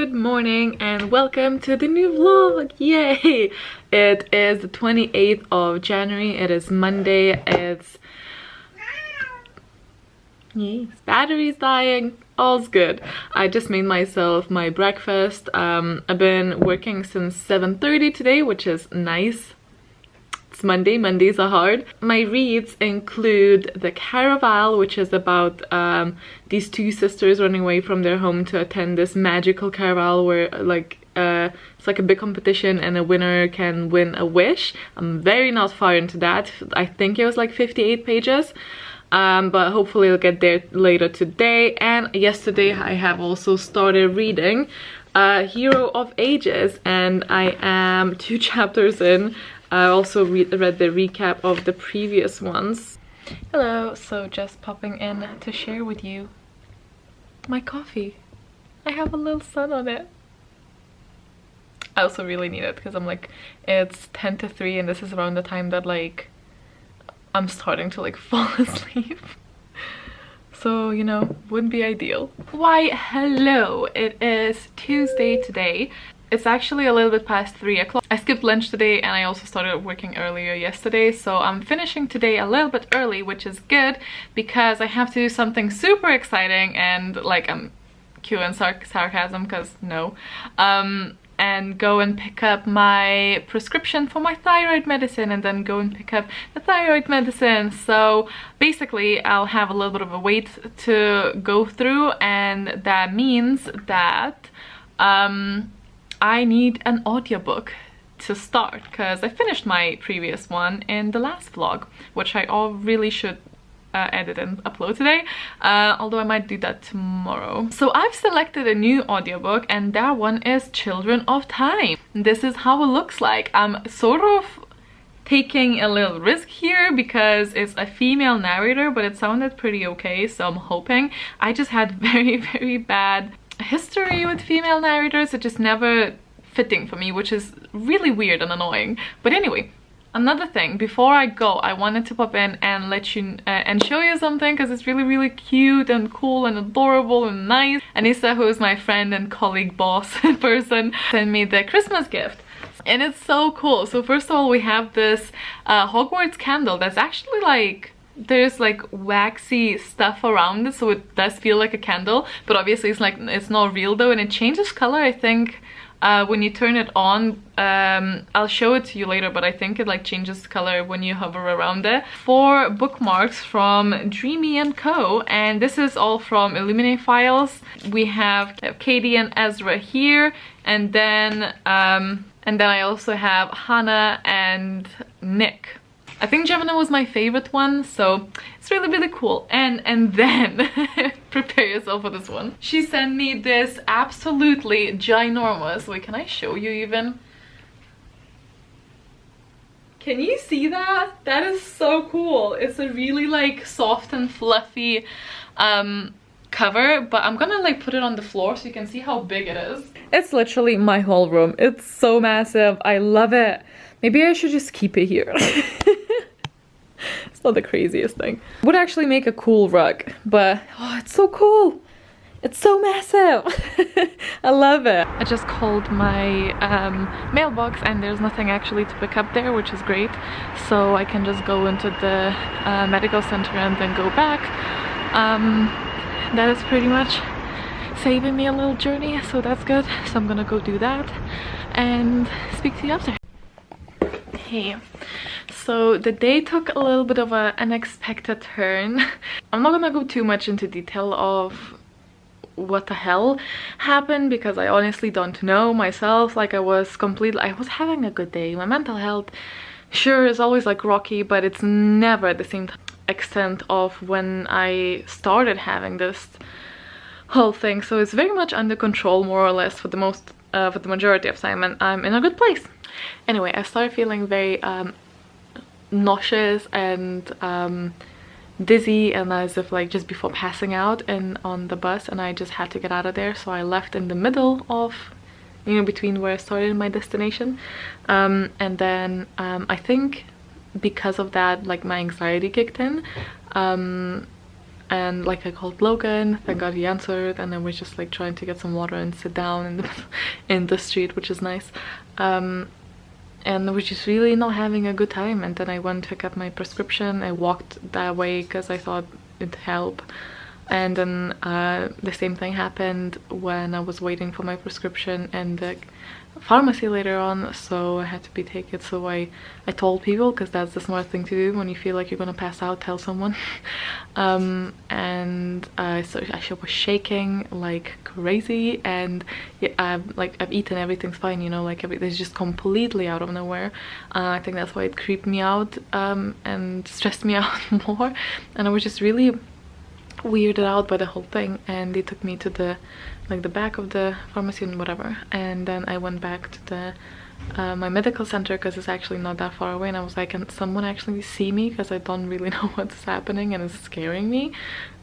Good morning and welcome to the new vlog. Yay! It is the 28th of January. It is Monday. It's battery's dying. All's good. I just made myself my breakfast. I've been working since 7:30 today, which is nice. It's Monday. Mondays are hard. My reads include The Caraval, which is about these two sisters running away from their home to attend this magical caraval where it's like a big competition and a winner can win a wish. I'm very not far into that. I think it was like 58 pages. But hopefully I'll get there later today. And yesterday I have also started reading Hero of Ages, and I am 2 chapters in. I also read the recap of the previous ones. Hello, so just popping in to share with you my coffee. I have a little sun on it. I also really need it because I'm like, it's 10 to 3 and this is around the time that like I'm starting to like fall asleep. So, you know, wouldn't be ideal. Why, hello, it is Tuesday today. It's actually a little bit past 3 o'clock. I skipped lunch today and I also started working earlier yesterday, so I'm finishing today a little bit early, which is good because I have to do something super exciting and like I'm cue and sarcasm because no. And go and pick up my prescription for my thyroid medicine and then go and pick up the thyroid medicine. So basically I'll have a little bit of a wait to go through, and that means that I need an audiobook to start because I finished my previous one in the last vlog, which I all really should edit and upload today, although I might do that tomorrow. So I've selected a new audiobook and that one is Children of Time. This is how it looks like. I'm sort of taking a little risk here because it's a female narrator, but it sounded pretty okay, so I'm hoping. I just had very bad history with female narrators. It just never fitting for me, which is really weird and annoying. But anyway, another thing, before I go, I wanted to pop in and let you and show you something because it's really cute and cool and adorable and nice. Anissa, who is my friend and colleague boss person, sent me the Christmas gift. And it's so cool. So first of all, we have this Hogwarts candle that's actually like, there's like waxy stuff around it, so it does feel like a candle, but obviously it's like, it's not real though, and it changes color, I think. When you turn it on, I'll show it to you later, but I think it like changes color when you hover around it. 4 bookmarks from Dreamy & Co, and this is all from Illuminate Files. We have Katie and Ezra here, and then I also have Hannah and Nick. I think Gemini was my favorite one, so it's really cool. And then prepare yourself for this one. She sent me this absolutely ginormous, wait, can I show you even? Can you see that? That is so cool. It's a really like soft and fluffy cover, but I'm gonna like put it on the floor so you can see how big it is. It's literally my whole room. It's so massive. I love it. Maybe I should just keep it here. It's not the craziest thing. Would actually make a cool rug, but oh, it's so cool. It's so massive. I love it. I just called my mailbox and there's nothing actually to pick up there, which is great. So I can just go into the medical center and then go back. That is pretty much saving me a little journey, so that's good. So I'm gonna go do that and speak to you after. Hey, so the day took a little bit of an unexpected turn. I'm not gonna go too much into detail of what the hell happened because I honestly don't know myself. Like I was having a good day. My mental health sure is always like rocky, but it's never at the same extent of when I started having this whole thing. So it's very much under control, more or less, for the majority of time, and I'm in a good place. Anyway, I started feeling very nauseous and dizzy, and as if like just before passing out and on the bus, and I just had to get out of there. So I left in the middle of, you know, between where I started and my destination, and then I think because of that, like my anxiety kicked in. and like I called Logan, thank God he answered, and then we're just like trying to get some water and sit down in the street, which is nice. And we're just really not having a good time. And then I went to get my prescription. I walked that way because I thought it'd help. And then the same thing happened when I was waiting for my prescription in the pharmacy later on, so I had to take it. So I told people, because that's the smart thing to do when you feel like you're gonna pass out, tell someone. And so I was shaking like crazy, and yeah, I've eaten, everything's fine, you know, like everything's just completely out of nowhere. I think that's why it creeped me out and stressed me out more, and I was just really weirded out by the whole thing. And they took me to the back of the pharmacy and whatever, and then I went back to the my medical center, because it's actually not that far away, and I was like, can someone actually see me, because I don't really know what's happening and it's scaring me.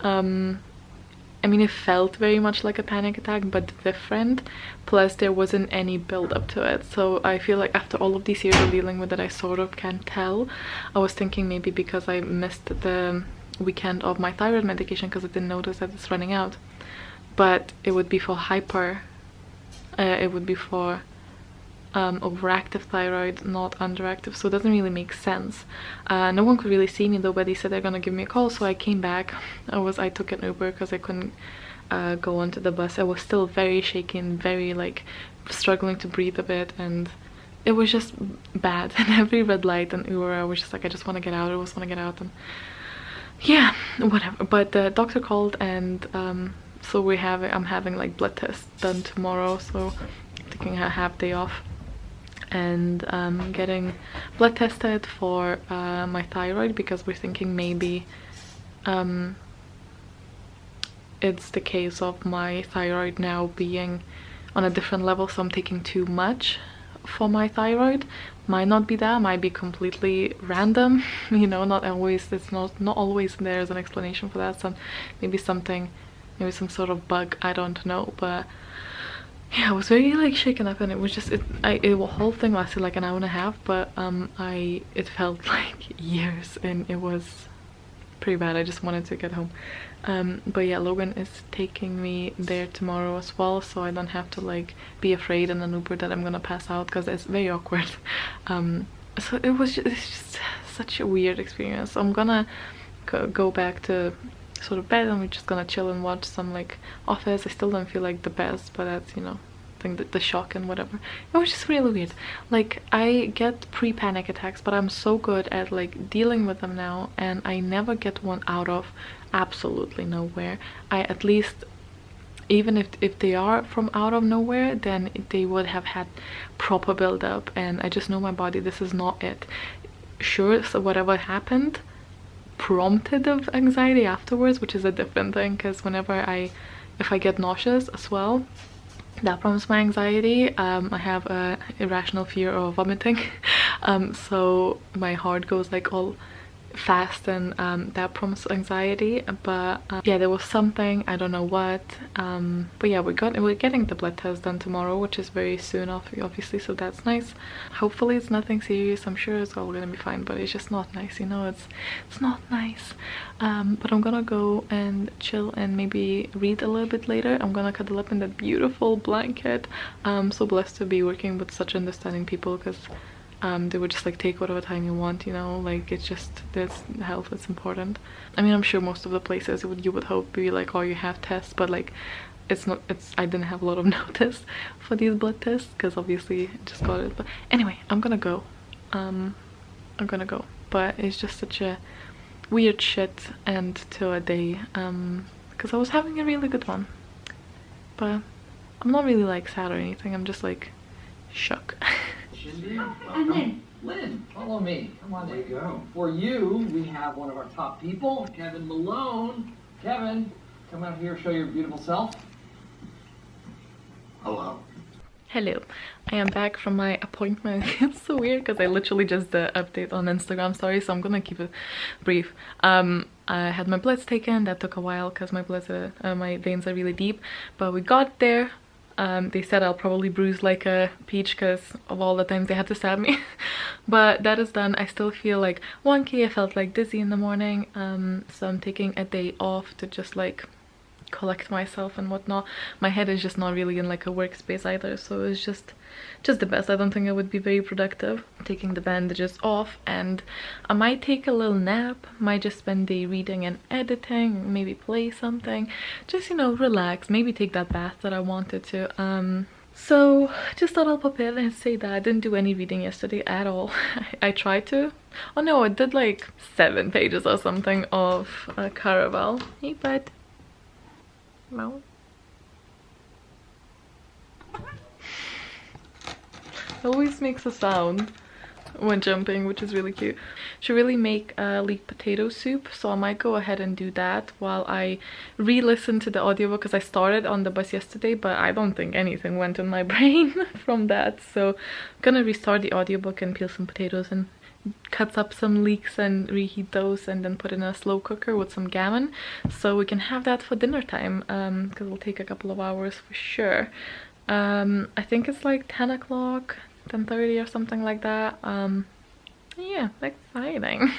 I mean, it felt very much like a panic attack, but different, plus there wasn't any build up to it. So I feel like after all of these years of dealing with it, I sort of can tell. I was thinking maybe because I missed the weekend of my thyroid medication, because I didn't notice that it's running out, but it would be for it would be for overactive thyroid, not underactive, so it doesn't really make sense. No one could really see me though, but they said they're gonna give me a call, so I came back. I took an Uber because I couldn't go onto the bus. I was still very shaky and very like struggling to breathe a bit, and it was just bad. And every red light and Uber, I was just like, I just want to get out, I just want to get out. And yeah, whatever. But the doctor called, and so I'm having like blood tests done tomorrow, so taking a half day off and getting blood tested for my thyroid, because we're thinking maybe it's the case of my thyroid now being on a different level, so I'm taking too much for my thyroid. Might not be that, might be completely random, you know, not always, it's not always there's an explanation for that. Maybe some sort of bug, I don't know. But yeah, I was very like shaken up, and it was just the whole thing lasted like an hour and a half, but it felt like years, and it was pretty bad. I just wanted to get home. But yeah, Logan is taking me there tomorrow as well, so I don't have to like be afraid in an Uber that I'm gonna pass out, because it's very awkward. So it's just such a weird experience. I'm gonna go back to sort of bed, and we're just gonna chill and watch some like Office. I still don't feel like the best, but that's, you know, I think that the shock and whatever. It was just really weird. Like, I get pre-panic attacks, but I'm so good at like dealing with them now, and I never get one out of absolutely nowhere. I at least, even if they are from out of nowhere, then they would have had proper build up, and I just know my body, this is not it. Sure, so whatever happened prompted of anxiety afterwards, which is a different thing, because if I get nauseous as well, that prompts my anxiety. I have a irrational fear of vomiting, so my heart goes like all fast, and that prompts anxiety. But yeah, there was something, I don't know what, but yeah, we're getting the blood test done tomorrow, which is very soon obviously, so that's nice. Hopefully it's nothing serious. I'm sure it's all gonna be fine, but it's just not nice, you know. It's not nice. But I'm gonna go and chill and maybe read a little bit later. I'm gonna cuddle up in that beautiful blanket. I'm so blessed to be working with such understanding people, because they would just like take whatever time you want, you know. Like, it's just, this health is important. I mean, I'm sure most of the places you would hope be like, oh, you have tests, but like I didn't have a lot of notice for these blood tests, because obviously I just got it. But anyway, I'm gonna go. But it's just such a weird shit end to a day, because I was having a really good one, but I'm not really like sad or anything. I'm just like shook. And Lynn, follow me. Come on, there you go. For you, we have one of our top people, Kevin Malone. Kevin, come out here, show your beautiful self. Hello. Hello. I am back from my appointment. It's so weird because I literally just did an update on Instagram story, so I'm gonna keep it brief. I had my bloods taken. That took a while because my veins are really deep, but we got there. They said I'll probably bruise like a peach because of all the times they had to stab me. But that is done. I still feel like wonky. I felt like dizzy in the morning. So I'm taking a day off to just like collect myself and whatnot. My head is just not really in like a workspace either, so it's just the best. I don't think I would be very productive. Taking the bandages off, and I might take a little nap, might just spend the day reading and editing, maybe play something, just, you know, relax, maybe take that bath that I wanted to. So just thought I'll pop in and say that I didn't do any reading yesterday at all. I tried to. Oh no, I did like 7 pages or something of Caraval. Hey bud. No. It always makes a sound when jumping, which is really cute. Should really make a leek potato soup, so I might go ahead and do that while I re-listen to the audiobook, because I started on the bus yesterday, but I don't think anything went in my brain from that. So I'm gonna restart the audiobook and peel some potatoes and cut up some leeks and reheat those, and then put in a slow cooker with some gammon so we can have that for dinner time, because it'll take a couple of hours for sure. I think it's like 10 o'clock, 10:30 or something like that. Yeah, exciting.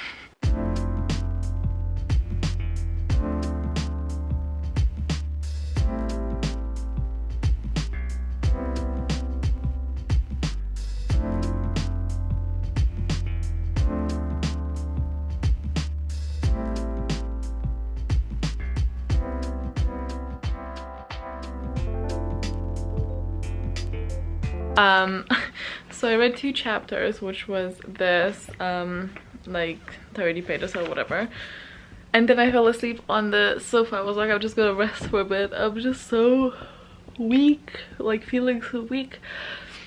So I read 2 chapters, which was this, like 30 pages or whatever, and then I fell asleep on the sofa. I was like, I'm just gonna rest for a bit. I'm just so weak, like feeling so weak.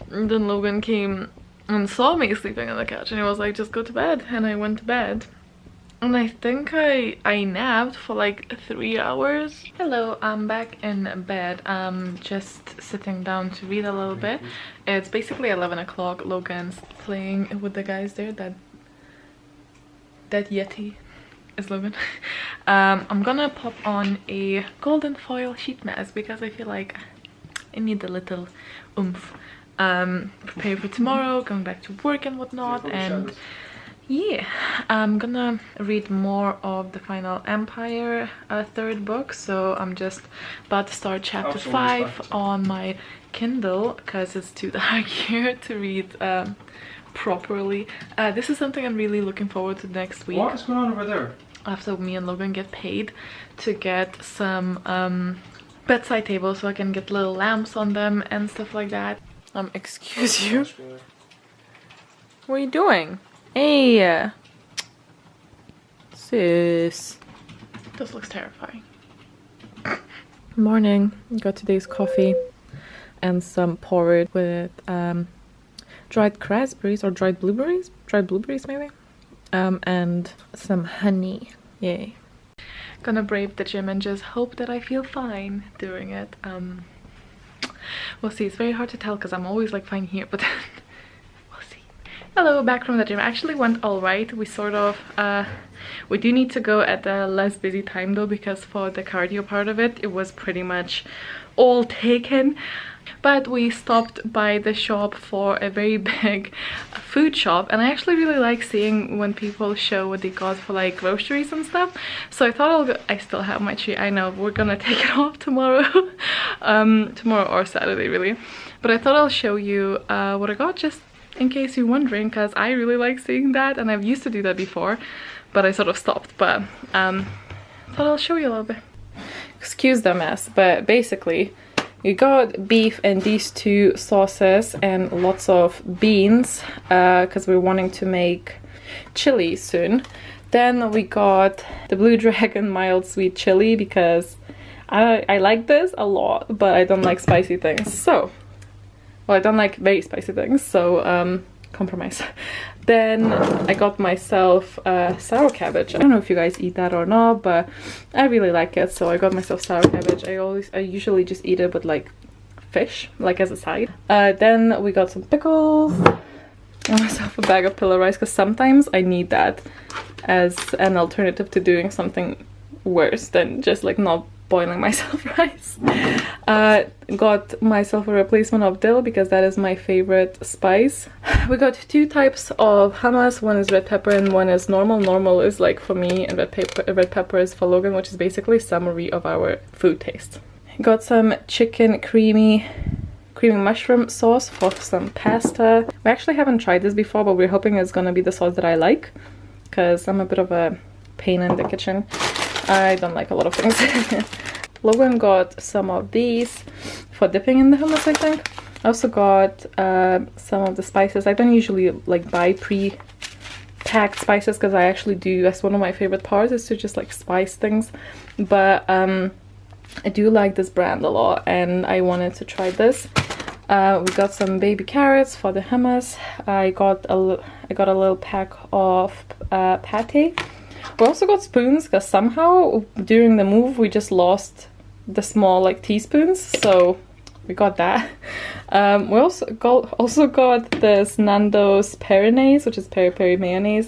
And then Logan came and saw me sleeping on the couch, and he was like, just go to bed, and I went to bed. And I think I napped for like 3 hours. Hello, I'm back in bed. I'm just sitting down to read a little bit. It's basically 11 o'clock. Logan's playing with the guys there. That Yeti is Logan. I'm gonna pop on a golden foil sheet mask because I feel like I need a little oomph. Prepare for tomorrow, going back to work and whatnot, and yeah, I'm gonna read more of the Final Empire 3rd book, so I'm just about to start chapter 5 on my Kindle because it's too dark here to read properly. This is something I'm really looking forward to next week. What's going on over there? After me and Logan get paid, to get some bedside tables so I can get little lamps on them and stuff like that. Excuse you. What are you doing? Hey, sis. This looks terrifying. Morning. Got today's coffee and some porridge with dried raspberries or dried blueberries maybe, and some honey. Yay. Gonna brave the gym and just hope that I feel fine doing it. We'll see. It's very hard to tell because I'm always like fine here, but hello, back from the gym. Actually went all right. We sort of we do need to go at a less busy time though, because for the cardio part of it, it was pretty much all taken. But we stopped by the shop for a very big food shop, and I actually really like seeing when people show what they got for like groceries and stuff. So I thought I'll go. I still have my tree. I know we're gonna take it off tomorrow. Tomorrow or Saturday really, but I thought I'll show you what I got, just in case you're wondering, because I really like seeing that, and I've used to do that before, but I sort of stopped. But thought I'll show you a little bit. Excuse the mess, but basically we got beef and these 2 sauces and lots of beans because we're wanting to make chili soon. Then we got the Blue Dragon mild sweet chili because I like this a lot, but I don't like spicy things. So well, I don't like very spicy things, so compromise. Then I got myself sour cabbage. I don't know if you guys eat that or not, but I really like it, so I got myself sour cabbage. I usually just eat it with like fish, like as a side. Then we got some pickles. Got myself a bag of pillow rice because sometimes I need that as an alternative to doing something worse than just like not boiling myself rice. Got myself a replacement of dill because that is my favorite spice. We got 2 types of hummus. One is red pepper and one is normal. Normal is like for me, and red pepper is for Logan, which is basically a summary of our food taste. Got some chicken creamy mushroom sauce for some pasta. We actually haven't tried this before, but we're hoping it's gonna be the sauce that I like, because I'm a bit of a pain in the kitchen. I don't like a lot of things. Logan got some of these for dipping in the hummus, I think. I also got some of the spices. I don't usually like buy pre-packed spices because I actually do. That's one of my favorite parts, is to just like spice things. But I do like this brand a lot and I wanted to try this. We got some baby carrots for the hummus. I got a little pack of pate. We also got spoons because somehow during the move we just lost the small like teaspoons, so we got that. We also got this Nando's Peronaise, which is peri-peri mayonnaise.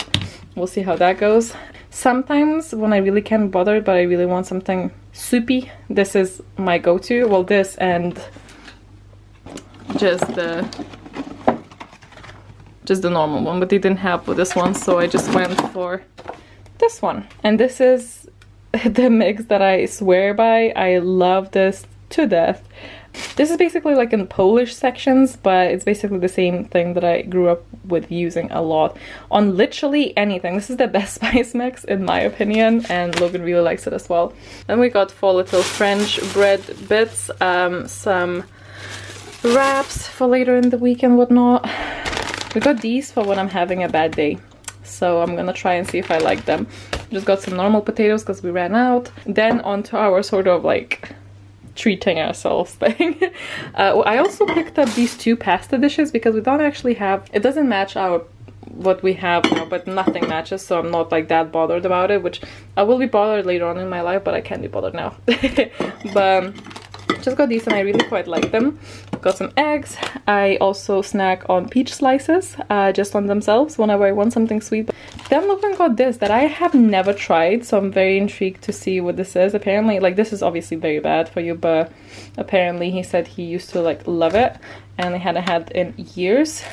We'll see how that goes. Sometimes when I really can't bother but I really want something soupy, this is my go-to. Well, this and just the normal one, but they didn't have this one, so I just went for this one. And this is the mix that I swear by. I love this to death. This is basically like in Polish sections, but it's basically the same thing that I grew up with using a lot on literally anything. This is the best spice mix in my opinion, and Logan really likes it as well. Then we got 4 little French bread bits, some wraps for later in the week and whatnot. We got these for when I'm having a bad day, so I'm gonna try and see if I like them. Just got some normal potatoes because we ran out. Then onto our sort of like treating ourselves thing. I also picked up these 2 pasta dishes because we don't actually have, it doesn't match what we have now, but nothing matches, so I'm not like that bothered about it, which I will be bothered later on in my life, but I can't be bothered now. But just got these and I really quite like them. Got some eggs. I also snack on peach slices, just on themselves whenever I want something sweet. Then Logan got this that I have never tried, so I'm very intrigued to see what this is. Apparently, like, this is obviously very bad for you, but apparently he said he used to like love it and I hadn't had in years.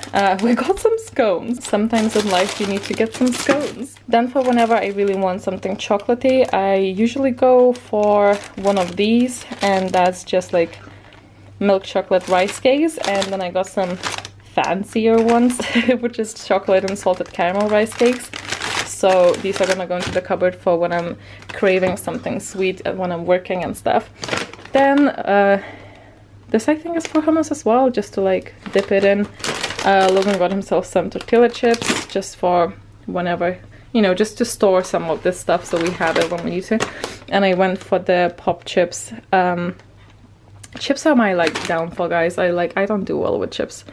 We got some scones. Sometimes in life you need to get some scones. Then for whenever I really want something chocolatey, I usually go for one of these, and that's just like milk chocolate rice cakes. And then I got some fancier ones, which is chocolate and salted caramel rice cakes. So these are gonna go into the cupboard for when I'm craving something sweet and when I'm working and stuff. Then this I think is for hummus as well, just to like dip it in. Logan got himself some tortilla chips just for whenever, you know, just to store some of this stuff so we have it when we need to. And I went for the pop chips. Chips are my like downfall, guys. I don't do well with chips,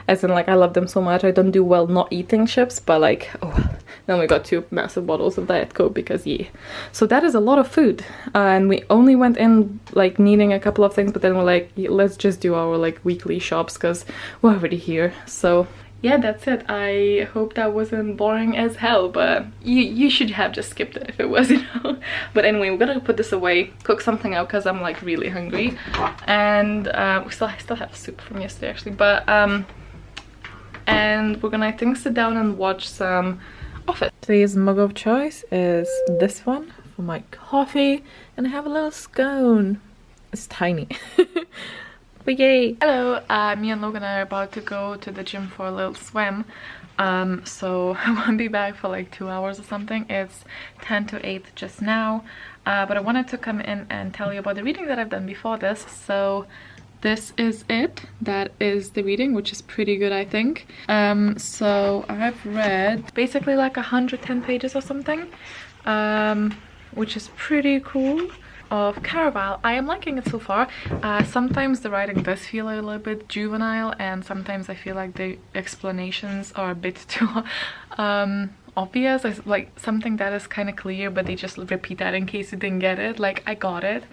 as in like I love them so much. I don't do well not eating chips, but like, oh, then we got 2 massive bottles of Diet Coke because yeah. So that is a lot of food, and we only went in like needing a couple of things, but then we're like, yeah, let's just do our like weekly shops because we're already here. So yeah, that's it. I hope that wasn't boring as hell, but you should have just skipped it if it was, you know. But anyway, we're gonna put this away, cook something out because I'm like really hungry, and I still have soup from yesterday actually. But and we're gonna, I think, sit down and watch some Office. Today's mug of choice is this one for my coffee, and I have a little scone. It's tiny. But yay! Hello, me and Logan are about to go to the gym for a little swim. So I won't be back for like 2 hours or something. It's 10 to 8 just now. But I wanted to come in and tell you about the reading that I've done before this. So this is it. That is the reading, which is pretty good, I think. So I've read basically like 110 pages or something, which is pretty cool. Of Caraval. I am liking it so far. Sometimes the writing does feel a little bit juvenile, and sometimes I feel like the explanations are a bit too obvious. It's like something that is kind of clear, but they just repeat that in case you didn't get it. Like, I got it,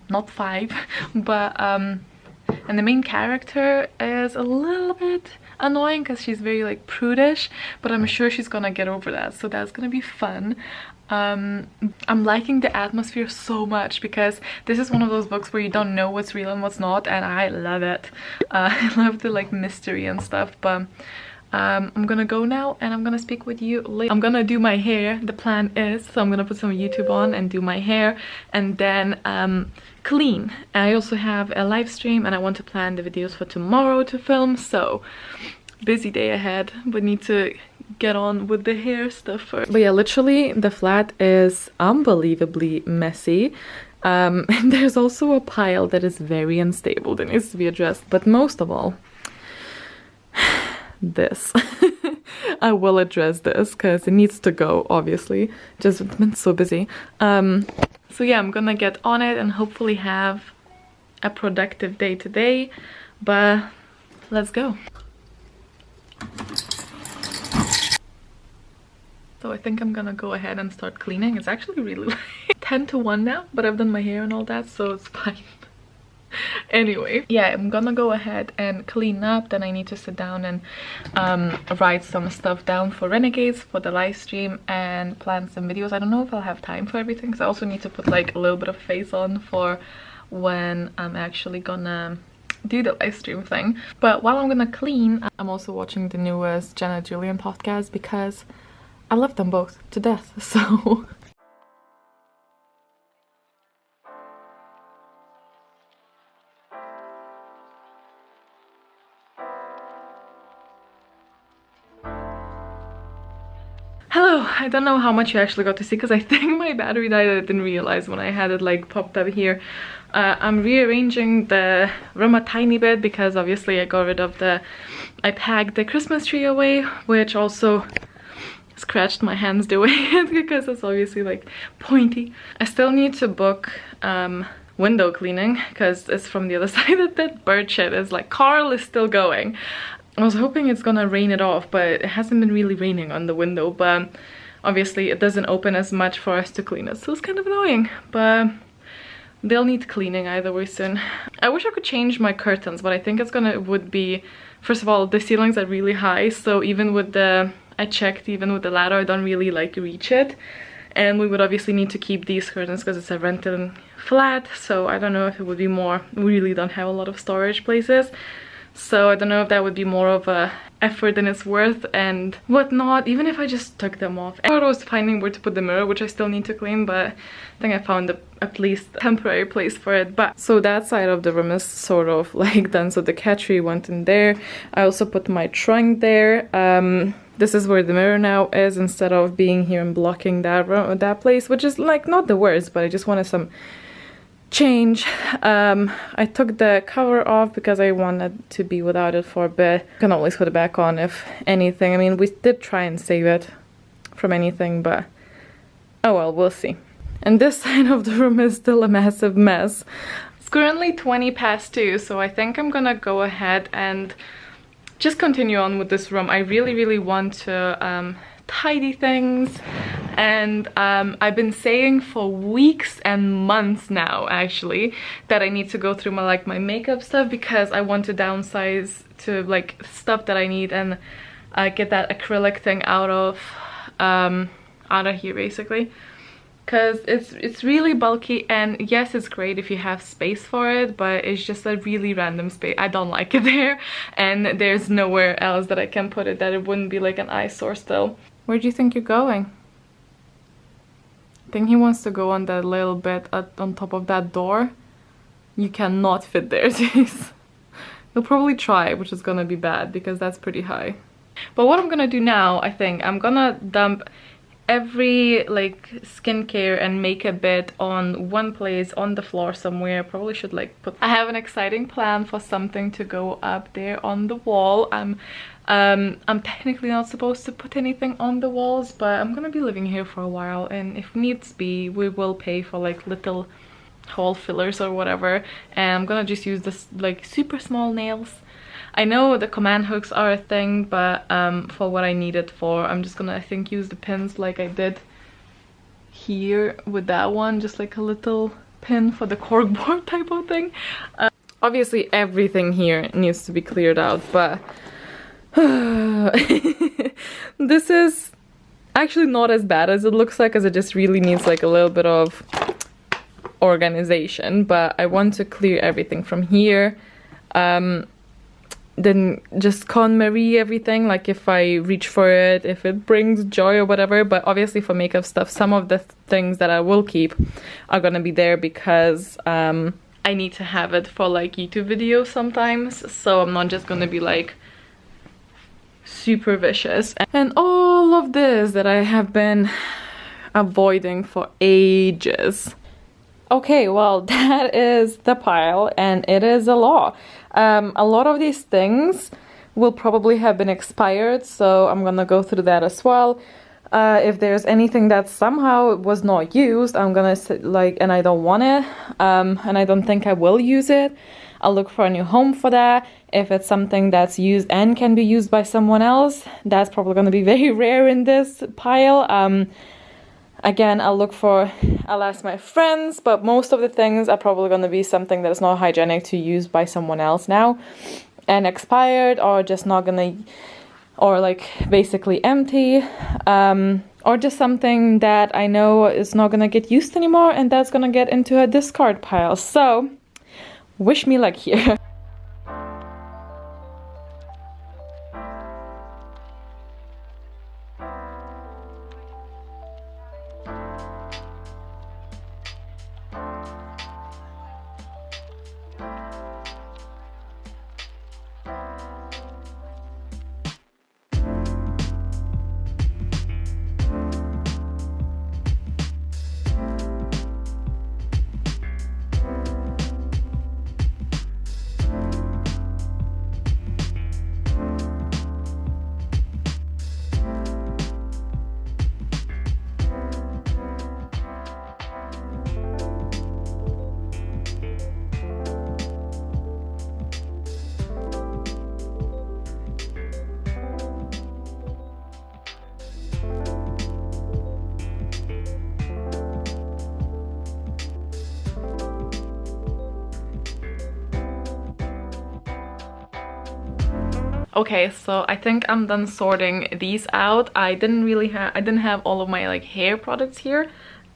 not 5, but and the main character is a little bit annoying because she's very like prudish, but I'm sure she's gonna get over that, so that's gonna be fun. I'm liking the atmosphere so much because this is one of those books where you don't know what's real and what's not, and I love it. I love the like mystery and stuff. But I'm gonna go now and I'm gonna speak with you later. I'm gonna do my hair, the plan is, so I'm gonna put some YouTube on and do my hair and then clean. I also have a live stream and I want to plan the videos for tomorrow to film, so busy day ahead, but need to get on with the hair stuff first. But yeah, literally the flat is unbelievably messy. And there's also a pile that is very unstable that needs to be addressed, but most of all, this. I will address this because it needs to go, obviously. Just been so busy. So yeah, I'm gonna get on it and hopefully have a productive day today, but let's go. So I think I'm gonna go ahead and start cleaning. It's actually really late. 10 to 1 now, but I've done my hair and all that, so it's fine. Anyway, yeah, I'm gonna go ahead and clean up. Then I need to sit down and write some stuff down for Renegades for the live stream and plan some videos. I don't know if I'll have time for everything, because I also need to put like a little bit of face on for when I'm actually gonna do the live stream thing. But while I'm gonna clean, I'm also watching the newest Jenna Julian podcast because I love them both to death, so hello. I don't know how much you actually got to see because I think my battery died. I didn't realize when I had it like popped up here. I'm rearranging the room a tiny bit because obviously I got rid of I packed the Christmas tree away, which also scratched my hands doing it because it's obviously like pointy. I still need to book window cleaning because it's from the other side of that bird shit is like, Carl is still going. I was hoping it's gonna rain it off, but it hasn't been really raining on the window, but obviously it doesn't open as much for us to clean it, so it's kind of annoying, but they'll need cleaning either way soon. I wish I could change my curtains, but I think it's would be, first of all, the ceilings are really high, so even with I checked even with the ladder, I don't really like reach it, and we would obviously need to keep these curtains because it's a rented flat, so I don't know if it would be more, we really don't have a lot of storage places. So I don't know if that would be more of a effort than it's worth and whatnot, even if I just took them off. I was finding where to put the mirror, which I still need to clean, but I think I found at least a temporary place for it. But so that side of the room is sort of like done. So the cat tree went in there. I also put my trunk there. This is where the mirror now is instead of being here and blocking that place, which is like not the worst, but I just wanted some change. I took the cover off because I wanted to be without it for a bit. You can always put it back on if anything. I mean, we did try and save it from anything, but oh well, we'll see. And this side of the room is still a massive mess. It's currently 20 past 2, so I think I'm gonna go ahead and just continue on with this room. I really want to tidy things, and I've been saying for weeks and months now actually that I need to go through my makeup stuff because I want to downsize to like stuff that I need and get that acrylic thing out of here basically, because it's really bulky, and yes, it's great if you have space for it, but it's just a really random space. I don't like it there, and there's nowhere else that I can put it that it wouldn't be like an eyesore still. Where do you think you're going? I think he wants to go on that little bit on top of that door. You cannot fit there, jeez. He'll probably try, which is gonna be bad because that's pretty high. But what I'm gonna do now, I think, I'm gonna dump every like skincare and makeup bit on one place on the floor somewhere. Probably should like I have an exciting plan for something to go up there on the wall. I'm technically not supposed to put anything on the walls, but I'm gonna be living here for a while, and if needs be, we will pay for like little hole fillers or whatever, and I'm gonna just use this like super small nails. I know the command hooks are a thing, but for what I need it for, I'm just gonna, I think, use the pins like I did here with that one, just like a little pin for the corkboard type of thing. Obviously everything here needs to be cleared out, but this is Actually not as bad as it looks like, as it just really needs like a little bit of organization. But I want to clear everything from here. Then just KonMari everything, like if I reach for it, if it brings joy or whatever. But obviously for makeup stuff, some of the things that I will keep are gonna be there because I need to have it for like YouTube videos sometimes, so I'm not just gonna be like super vicious. And all of this that I have been avoiding for ages. Okay, well, that is the pile, and it is a lot. A lot of these things will probably have been expired, so I'm gonna go through that as well. If there's anything that somehow was not used, I'm gonna like, and I don't want it, and I don't think I will use it, I'll look for a new home for that. If it's something that's used and can be used by someone else, that's probably gonna be very rare in this pile. Again, I'll ask my friends, but most of the things are probably going to be something that is not hygienic to use by someone else now, and expired, or just not gonna, or like basically empty, or just something that I know is not gonna get used anymore, and that's gonna get into a discard pile. So wish me luck here. Okay, so I think I'm done sorting these out. I didn't have all of my like hair products here,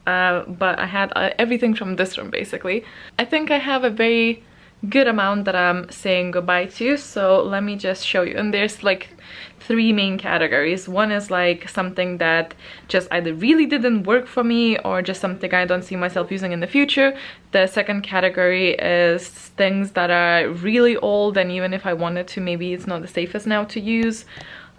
but I had everything from this room basically. I think I have a very good amount that I'm saying goodbye to, so let me just show you. And there's like 3 main categories. One is like something that just either really didn't work for me or just something I don't see myself using in the future. The second category is things that are really old, and even if I wanted to, maybe it's not the safest now to use.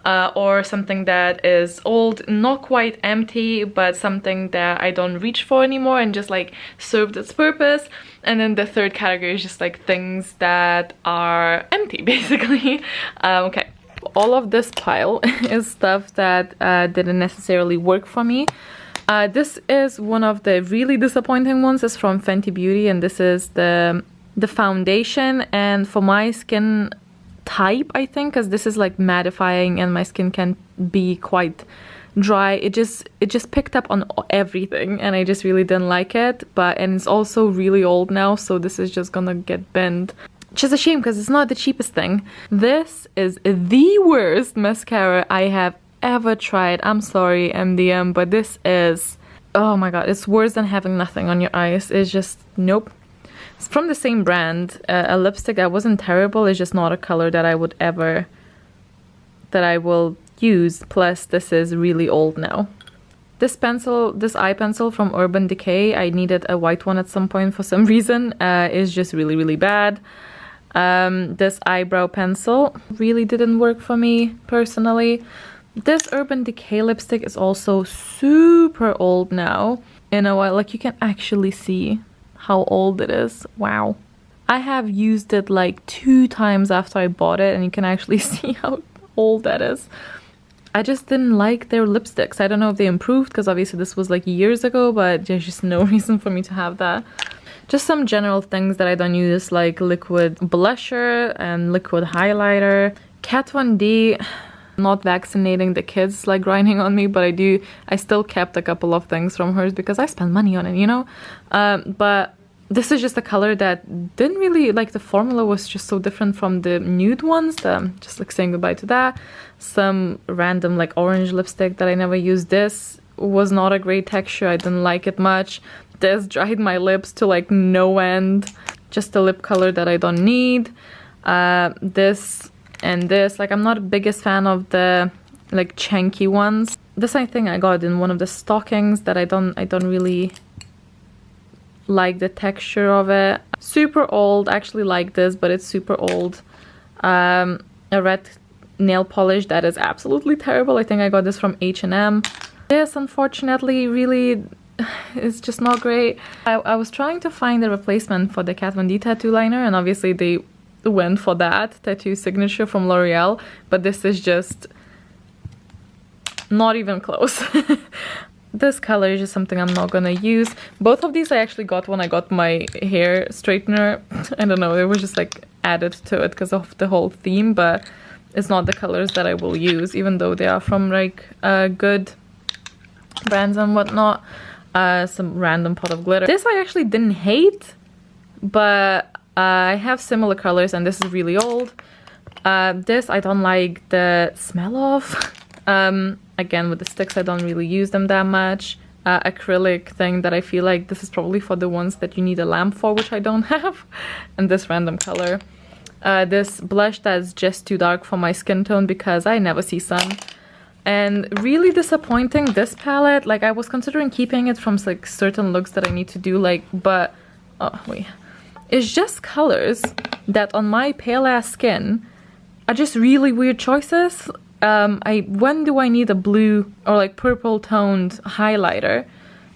Or something that is old, not quite empty, but something that I don't reach for anymore and just like served its purpose. And then the third category is just like things that are empty basically. Okay, all of this pile is stuff that didn't necessarily work for me. This is one of the really disappointing ones. It's from Fenty Beauty, and this is the foundation. And for my skin type, I think, because this is like mattifying and my skin can be quite dry, it just picked up on everything, and I just really didn't like it. And it's also really old now, so this is just gonna get bent, which is a shame because it's not the cheapest thing. This is the worst mascara I have ever tried. I'm sorry, MDM, but this is, oh my god, it's worse than having nothing on your eyes. It's just, nope. It's from the same brand, a lipstick that wasn't terrible. It's just not a color that I would ever, that I will use. Plus, this is really old now. This pencil, this eye pencil from Urban Decay, I needed a white one at some point for some reason, is just really, really bad. This eyebrow pencil really didn't work for me personally. This Urban Decay lipstick is also super old now. In a while, like you can actually see how old it is. Wow. I have used it like 2 times after I bought it, and you can actually see how old that is. I just didn't like their lipsticks. I don't know if they improved, because obviously this was like years ago, but there's just no reason for me to have that. Just some general things that I don't use, like liquid blusher and liquid highlighter. Kat Von D, not vaccinating the kids like grinding on me, but I still kept a couple of things from hers because I spend money on it, you know. But this is just a color that didn't really, like, the formula was just so different from the nude ones. Just like saying goodbye to that. Some random like orange lipstick that I never used. This was not a great texture. I didn't like it much. This dried my lips to like no end. Just a lip color that I don't need. This and this, like, I'm not the biggest fan of the like chunky ones. This I think I got in one of the stockings that I don't really like the texture of it. Super old. I actually like this, but it's super old. A red nail polish that is absolutely terrible. I think I got this from H&M. This, unfortunately, really is just not great. I was trying to find a replacement for the Kat Von D tattoo liner, and obviously they went for that tattoo signature from L'Oreal, but this is just not even close. This color is just something I'm not gonna use. Both of these I actually got when I got my hair straightener. I don't know, it was just like added to it because of the whole theme, but it's not the colors that I will use, even though they are from like good brands and whatnot. Some random pot of glitter. This I actually didn't hate, but I have similar colors and this is really old. This I don't like the smell of. Again, with the sticks I don't really use them that much. Acrylic thing that I feel like this is probably for the ones that you need a lamp for, which I don't have. And this random color. This blush that's just too dark for my skin tone because I never see sun. And really disappointing, this palette. Like, I was considering keeping it from like certain looks that I need to do, like, but oh wait, it's just colors that on my pale ass skin are just really weird choices. When do I need a blue or like purple toned highlighter?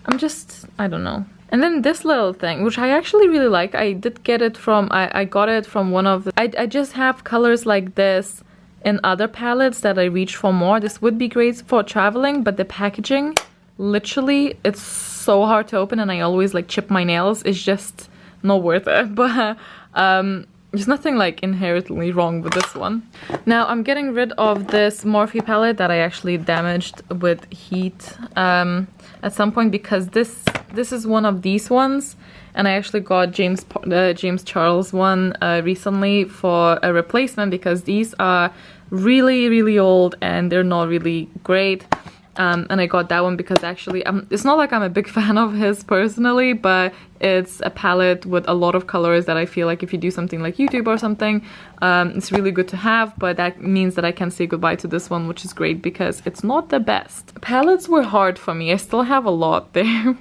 I don't know. And then this little thing, which I actually really like. I did get it from, I got it from one of the, I just have colors like this in other palettes that I reach for more. This would be great for traveling, but the packaging, literally, it's so hard to open and I always like chip my nails. It's just not worth it. But there's nothing like inherently wrong with this one. Now I'm getting rid of this Morphe palette that I actually damaged with heat at some point, because this is one of these ones, and I actually got James Charles one recently for a replacement because these are really old and they're not really great. And I got that one because actually it's not like I'm a big fan of his personally, but it's a palette with a lot of colors that I feel like if you do something like YouTube or something, it's really good to have. But that means that I can say goodbye to this one, which is great because it's not the best. Palettes were hard for me. I still have a lot there.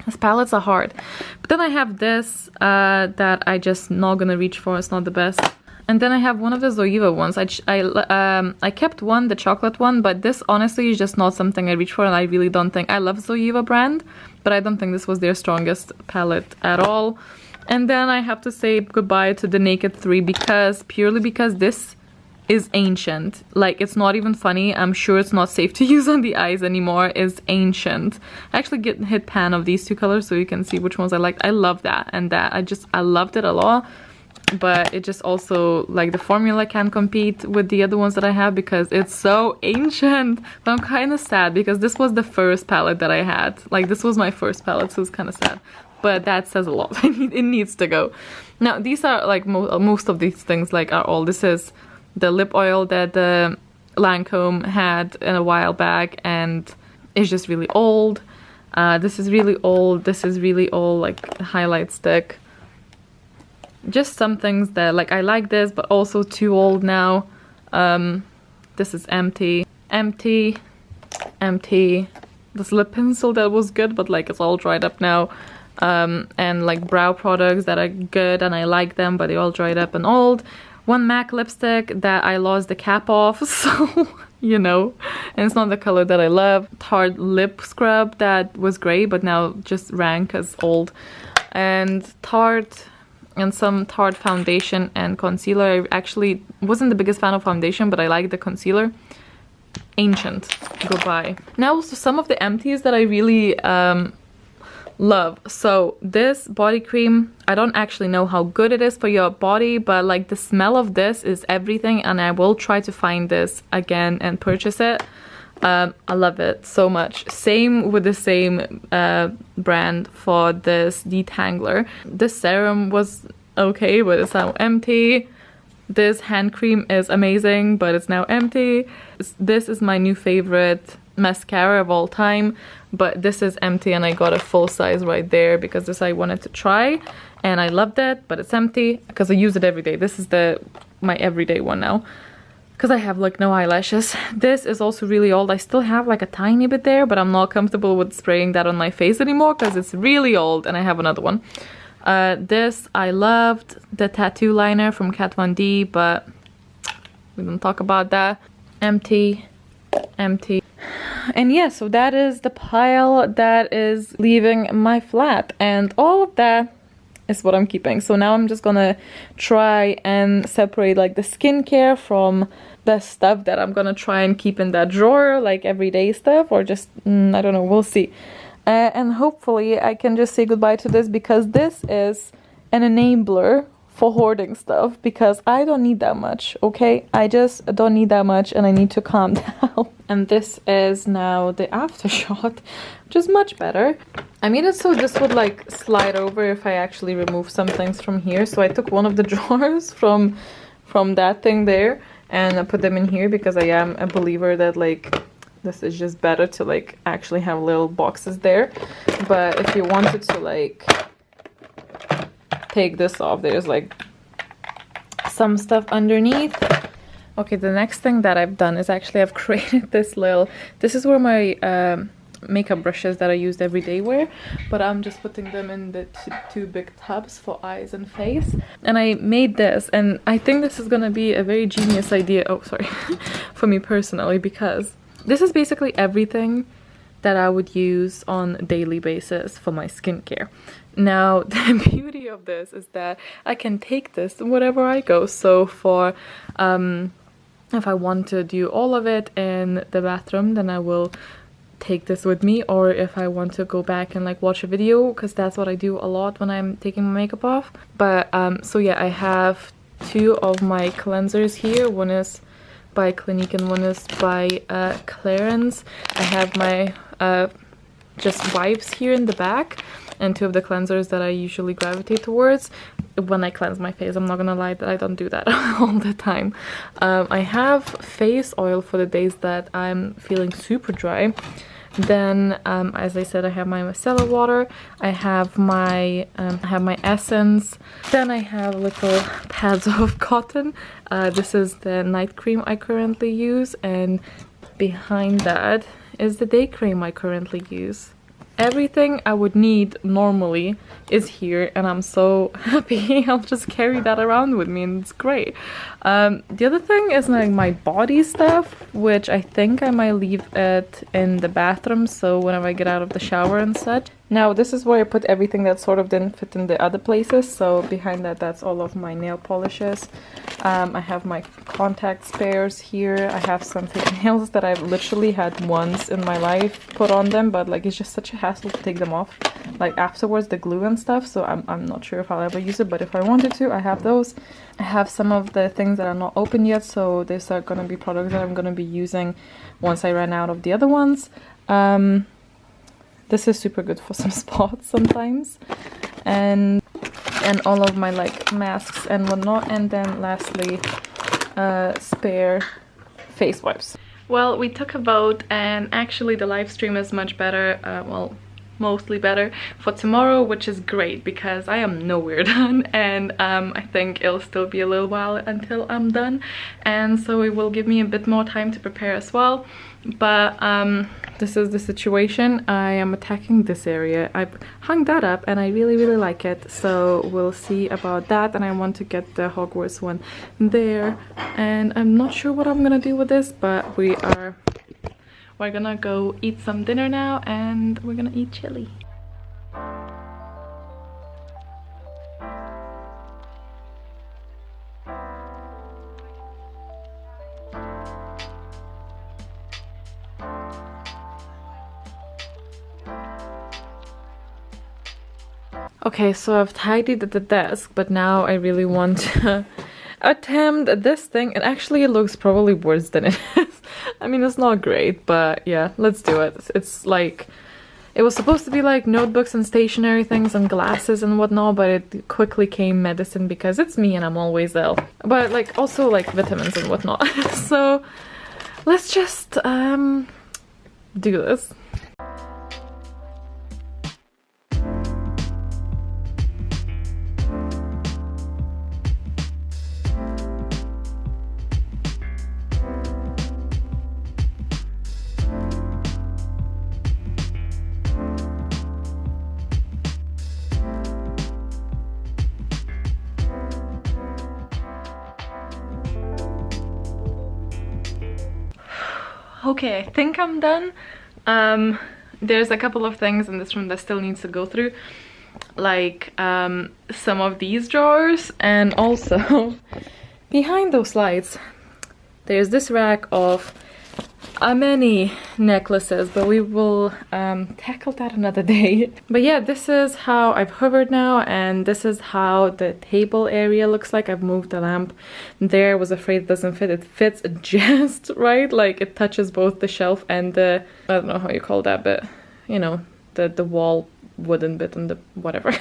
These palettes are hard. But then I have this that I just not gonna reach for. It's not the best. And then I have one of the Zoeva ones. I kept one, the chocolate one, but this honestly is just not something I reach for, and I really don't think, I love Zoeva brand, but I don't think this was their strongest palette at all. And then I have to say goodbye to the Naked 3 purely because this is ancient. Like, it's not even funny. I'm sure it's not safe to use on the eyes anymore. It's ancient. I actually hit pan of these two colors so you can see which ones I liked. I love that and that. I loved it a lot. But it just also, like, the formula can't compete with the other ones that I have because it's so ancient. But I'm kind of sad because this was the first palette that I had. Like, this was my first palette, so it's kind of sad. But that says a lot. It needs to go. Now, these are, like, most of these things, like, are all. This is the lip oil that the Lancome had in a while back, and it's just really old. This is really old. This is really old, like, highlight stick. Just some things that, like, I like this, but also too old now. This is empty. This lip pencil that was good, but, like, it's all dried up now. And, like, brow products that are good and I like them, but they're all dried up and old. One MAC lipstick that I lost the cap off, so, you know. And it's not the color that I love. Tarte lip scrub that was great, but now just rank as old. And Tarte... and some Tarte foundation and concealer. I actually wasn't the biggest fan of foundation, but I like the concealer. Ancient. Goodbye. Now also some of the empties that I really love. So this body cream, I don't actually know how good it is for your body, but like the smell of this is everything, and I will try to find this again and purchase it. I love it so much. Same with the same brand for this detangler. This serum was okay, but it's now empty. This hand cream is amazing, but it's now empty. This is my new favorite mascara of all time, but this is empty, and I got a full size right there because this I wanted to try and I loved it, but it's empty because I use it every day. This is my everyday one now because I have like no eyelashes. This is also really old. I still have like a tiny bit there, but I'm not comfortable with spraying that on my face anymore because it's really old, and I have another one. This I loved, the tattoo liner from Kat Von D, but we don't talk about that. Empty, empty. And yeah, so that is the pile that is leaving my flat, and all of that is what I'm keeping. So now I'm just gonna try and separate like the skincare from the stuff that I'm gonna try and keep in that drawer, like everyday stuff, or just I don't know, we'll see. And hopefully I can just say goodbye to this, because this is an enabler for hoarding stuff, because I don't need that much, okay? I just don't need that much, and I need to calm down. And this is now the after shot, which is much better. I made it so this would like slide over if I actually remove some things from here. So I took one of the drawers from that thing there, and I put them in here because I am a believer that like this is just better to like actually have little boxes there. But if you wanted to like take this off, there's like some stuff underneath. Okay, the next thing that I've done is actually I've created this is where my makeup brushes that I used every day were, but I'm just putting them in the two big tubs for eyes and face. And I made this, and I think this is gonna be a very genius idea, oh sorry, for me personally, because this is basically everything that I would use on a daily basis for my skincare. Now, the beauty of this is that I can take this wherever I go. So for if I want to do all of it in the bathroom, then I will take this with me. Or if I want to go back and like watch a video, because that's what I do a lot when I'm taking my makeup off. But so yeah, I have two of my cleansers here. One is by Clinique and one is by Clarins. I have my just wipes here in the back, and two of the cleansers that I usually gravitate towards when I cleanse my face. I'm not gonna lie that I don't do that all the time. I have face oil for the days that I'm feeling super dry. Then as I said, I have my micellar water, I have my essence, then I have little pads of cotton. This is the night cream I currently use, and behind that is the day cream I currently use. Everything I would need normally is here, and I'm so happy. I'll just carry that around with me, and it's great. The other thing is like my body stuff, which I think I might leave it in the bathroom, so whenever I get out of the shower and such. Now this is where I put everything that sort of didn't fit in the other places. So behind that, that's all of my nail polishes. I have my contact spares here. I have some fake nails that I've literally had once in my life put on them, but like it's just such a hassle to take them off like afterwards, the glue and stuff. So I'm not sure if I'll ever use it, but if I wanted to, I have those. I have some of the things that are not open yet, so these are gonna be products that I'm gonna be using once I run out of the other ones. This is super good for some spots sometimes, and all of my like masks and whatnot. And then lastly, spare face wipes. Well, we took a vote, and actually the live stream is much better, well, mostly better for tomorrow, which is great because I am nowhere done, and I think it'll still be a little while until I'm done, and so it will give me a bit more time to prepare as well. But this is the situation. I am attacking this area. I've hung that up and I really like it, so we'll see about that. And I want to get the Hogwarts one there, and I'm not sure what I'm gonna do with this, but we're gonna go eat some dinner now, and we're gonna eat chili. Okay, so I've tidied the desk, but now I really want to attempt this thing, and actually it looks probably worse than it is. I mean, it's not great, but yeah, let's do it. It's like, it was supposed to be like notebooks and stationery things and glasses and whatnot, but it quickly came medicine because it's me and I'm always ill. But like also like vitamins and whatnot. So let's just do this. Okay, I think I'm done. There's a couple of things in this room that still needs to go through, like some of these drawers, and also behind those lights there's this rack of many necklaces, but we will tackle that another day. But yeah, this is how I've hovered now, and this is how the table area looks like. I've moved the lamp there. I was afraid it doesn't fit. It fits just right, like it touches both the shelf and the, I don't know how you call that bit, you know, the wall wooden bit and the whatever.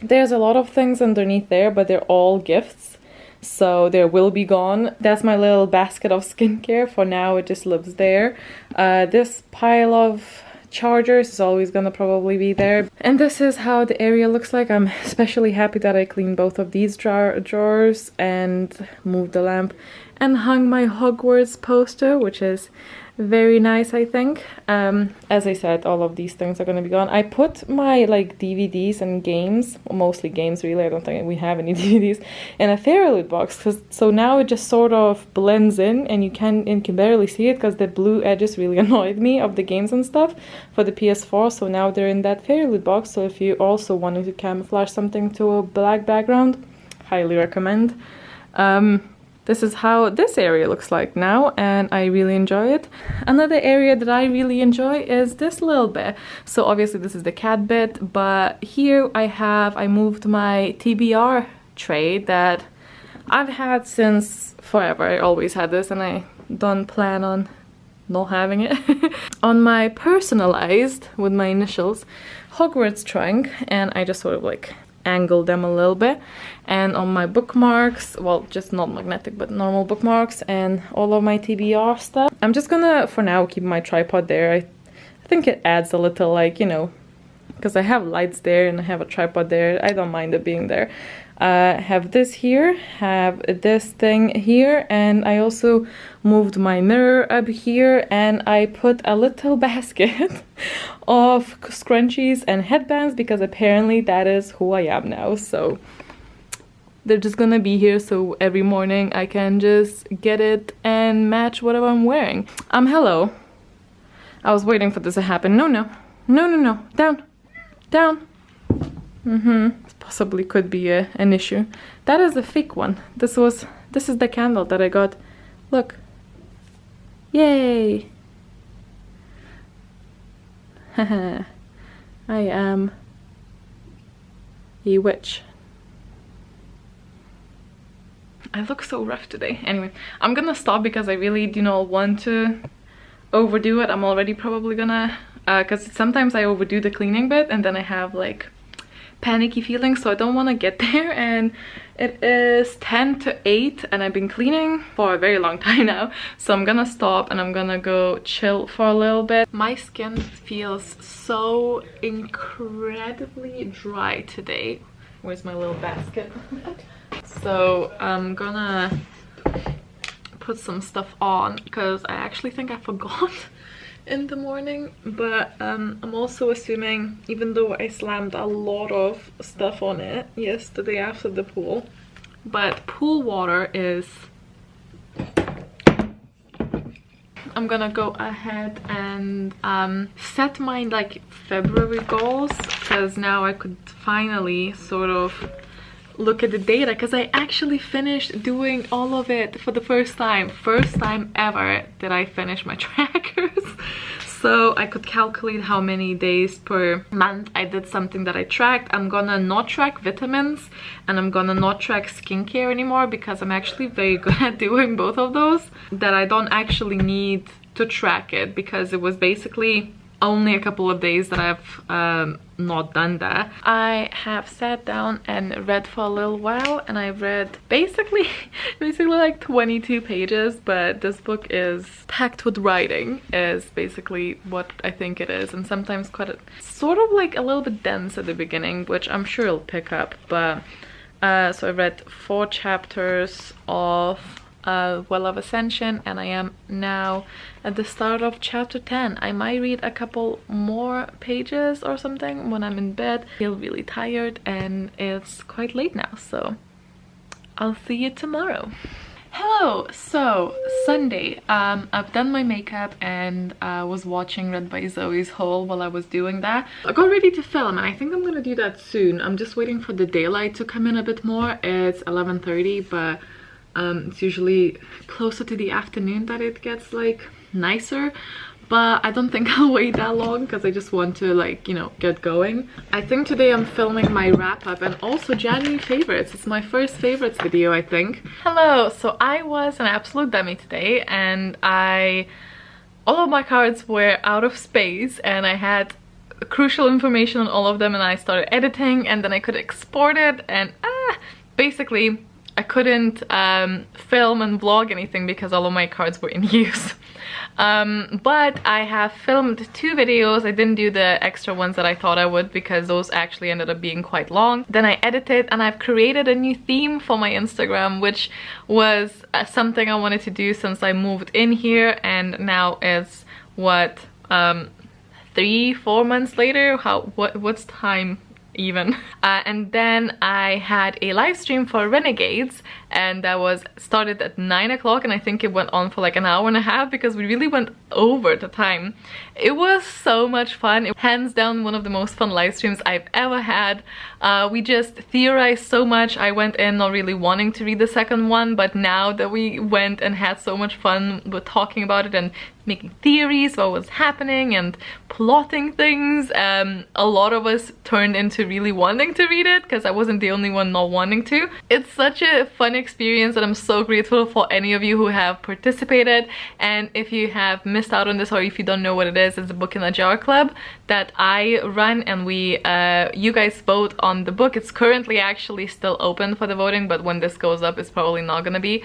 There's a lot of things underneath there, but they're all gifts, so they will be gone. That's my little basket of skincare. For now it just lives there. This pile of chargers is always gonna probably be there, and this is how the area looks like. I'm especially happy that I cleaned both of these drawers and moved the lamp and hung my Hogwarts poster, which is very nice, I think. As I said, all of these things are gonna be gone. I put my like DVDs and games, mostly games really, I don't think we have any DVDs, in a fairy box, so now it just sort of blends in and you can barely see it because the blue edges really annoyed me of the games and stuff for the PS4, so now they're in that fairy box. So if you also wanted to camouflage something to a black background, highly recommend. This is how this area looks like now, and I really enjoy it. Another area that I really enjoy is this little bit. So obviously this is the cat bit, but here I moved my TBR tray that I've had since forever. I always had this and I don't plan on not having it. On my personalized, with my initials, Hogwarts trunk, and I just sort of like angle them a little bit, and on my bookmarks, well, just not magnetic but normal bookmarks, and all of my TBR stuff. I'm just gonna for now keep my tripod there. I think it adds a little, like, you know, because I have lights there and I have a tripod there, I don't mind it being there. Have this here, have this thing here, and I also moved my mirror up here, and I put a little basket of scrunchies and headbands because apparently that is who I am now. So they're just gonna be here, so every morning I can just get it and match whatever I'm wearing. Hello. I was waiting for this to happen. No, no. No, no, no. Down. Down. This possibly could be an issue. That is a fake one. This is the candle that I got. Look. Yay. Haha. I am a witch. I look so rough today. Anyway, I'm gonna stop because I really do not want to overdo it. I'm already probably gonna, because sometimes I overdo the cleaning bit and then I have like panicky feelings, so I don't want to get there. And it is 10 to 8 and I've been cleaning for a very long time now, so I'm gonna stop and I'm gonna go chill for a little bit. My skin feels so incredibly dry today. Where's my little basket? So I'm gonna put some stuff on because I actually think I forgot in the morning, but I'm also assuming, even though I slammed a lot of stuff on it yesterday after the pool, but pool water is, I'm gonna go ahead and set my like February goals, because now I could finally sort of look at the data, because I actually finished doing all of it for the first time ever did I finish my trackers. so I could calculate how many days per month I did something that I tracked. I'm gonna not track vitamins and I'm gonna not track skincare anymore because I'm actually very good at doing both of those, that I don't actually need to track it, because it was basically only a couple of days that I've not done that. I have sat down and read for a little while, and I've read basically like 22 pages, but this book is packed with writing, is basically what I think it is, and sometimes quite sort of like a little bit dense at the beginning, which I'm sure it'll pick up. But so I read 4 chapters of Well of Ascension, and I am now at the start of chapter 10. I might read a couple more pages or something when I'm in bed. I feel really tired and it's quite late now, so I'll see you tomorrow. Hello! So, Sunday, I've done my makeup and I was watching Read by Zoe's haul while I was doing that. I got ready to film and I think I'm gonna do that soon. I'm just waiting for the daylight to come in a bit more. It's 11:30, but it's usually closer to the afternoon that it gets like nicer, but I don't think I'll wait that long because I just want to, like, you know, get going. I think today I'm filming my wrap-up and also January favorites. It's my first favorites video, I think. Hello! So I was an absolute dummy today, and all of my cards were out of space and I had crucial information on all of them, and I started editing and then I could export it, and basically I couldn't film and vlog anything because all of my cards were in use. But I have filmed 2 videos. I didn't do the extra ones that I thought I would because those actually ended up being quite long. Then I edited and I've created a new theme for my Instagram, which was something I wanted to do since I moved in here, and now it's what, 3-4 months later? What's time even? And then I had a live stream for Renegades, and that was started at 9 o'clock, and I think it went on for like an hour and a half because we really went over the time. It was so much fun. It was hands down one of the most fun live streams I've ever had. We just theorized so much. I went in not really wanting to read the second one, but now that we went and had so much fun with talking about it and making theories, what was happening and plotting things, a lot of us turned into really wanting to read it because I wasn't the only one not wanting to. It's such a fun experience, and I'm so grateful for any of you who have participated. And if you have missed out on this, or if you don't know what it is, it's a Book in a Jar club that I run, and you guys vote on the book. It's currently actually still open for the voting, but when this goes up, it's probably not gonna be.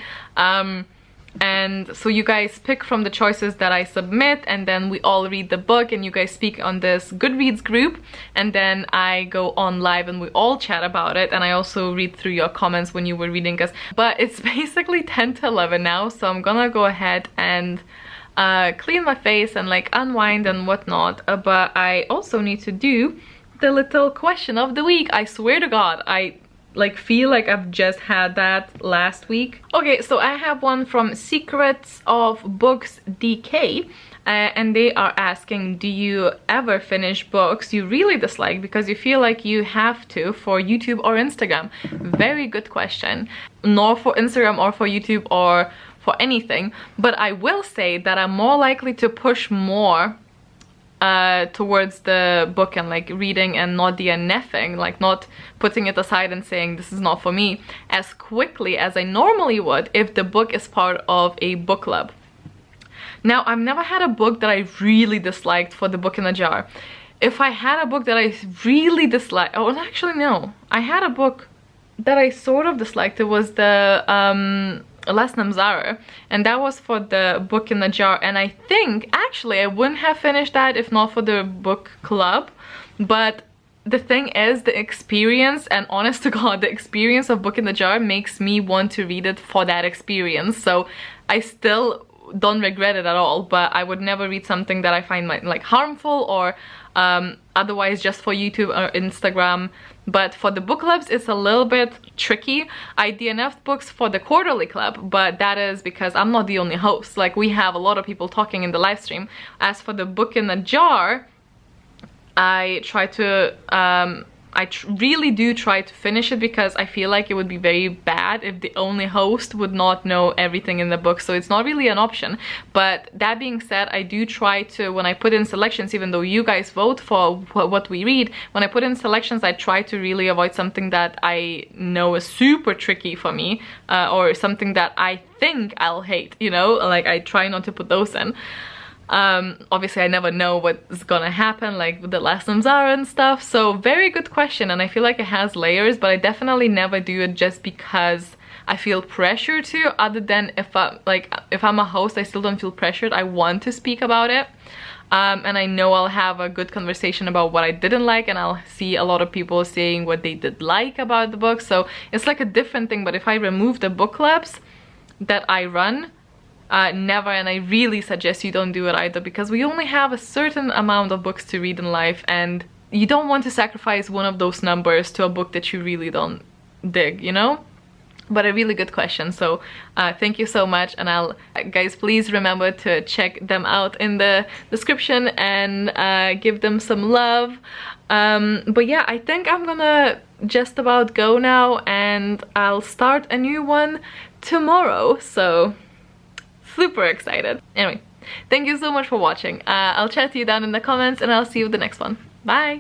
And so you guys pick from the choices that I submit, and then we all read the book, and you guys speak on this Goodreads group, and then I go on live and we all chat about it, and I also read through your comments when you were reading us. But it's basically 10 to 11 now, so I'm gonna go ahead and clean my face and like unwind and whatnot, but I also need to do the little question of the week. I swear to God, I like feel like I've just had that last week. Okay, so I have one from Secrets of Books DK, and they are asking, do you ever finish books you really dislike because you feel like you have to for YouTube or Instagram? Very good question. Nor for Instagram or for YouTube or for anything, but I will say that I'm more likely to push more towards the book and like reading and not DNFing, like not putting it aside and saying this is not for me, as quickly as I normally would if the book is part of a book club. Now, I've never had a book that I really disliked for the Book in a Jar. If I had a book that I really disliked, oh actually no, I had a book that I sort of disliked. It was the Les Namzara, and that was for the Book in a Jar, and I think actually I wouldn't have finished that if not for the book club. But the thing is, the experience, and honest to God, the experience of Book in the Jar makes me want to read it for that experience, so I still don't regret it at all. But I would never read something that I find like harmful or otherwise just for YouTube or Instagram. But for the book clubs, it's a little bit tricky. I DNF'd books for the quarterly club, but that is because I'm not the only host. Like, we have a lot of people talking in the live stream. As for the Book in a Jar, I try to I really do try to finish it, because I feel like it would be very bad if the only host would not know everything in the book, so it's not really an option. But that being said, I do try to, when I put in selections, even though you guys vote for what we read, when I put in selections, I try to really avoid something that I know is super tricky for me, or something that I think I'll hate, you know, like I try not to put those in. Obviously I never know what's gonna happen, like what the lessons are and stuff. So very good question, and I feel like it has layers, but I definitely never do it just because I feel pressure to, other than if I'm a host, I still don't feel pressured. I want to speak about it. And I know I'll have a good conversation about what I didn't like, and I'll see a lot of people saying what they did like about the book. So it's like a different thing. But if I remove the book clubs that I run, never, and I really suggest you don't do it either, because we only have a certain amount of books to read in life, and you don't want to sacrifice one of those numbers to a book that you really don't dig, you know? But a really good question, so thank you so much, and guys, please remember to check them out in the description and give them some love. But yeah, I think I'm gonna just about go now, and I'll start a new one tomorrow, so super excited. Anyway, thank you so much for watching. I'll chat to you down in the comments, and I'll see you with the next one. Bye!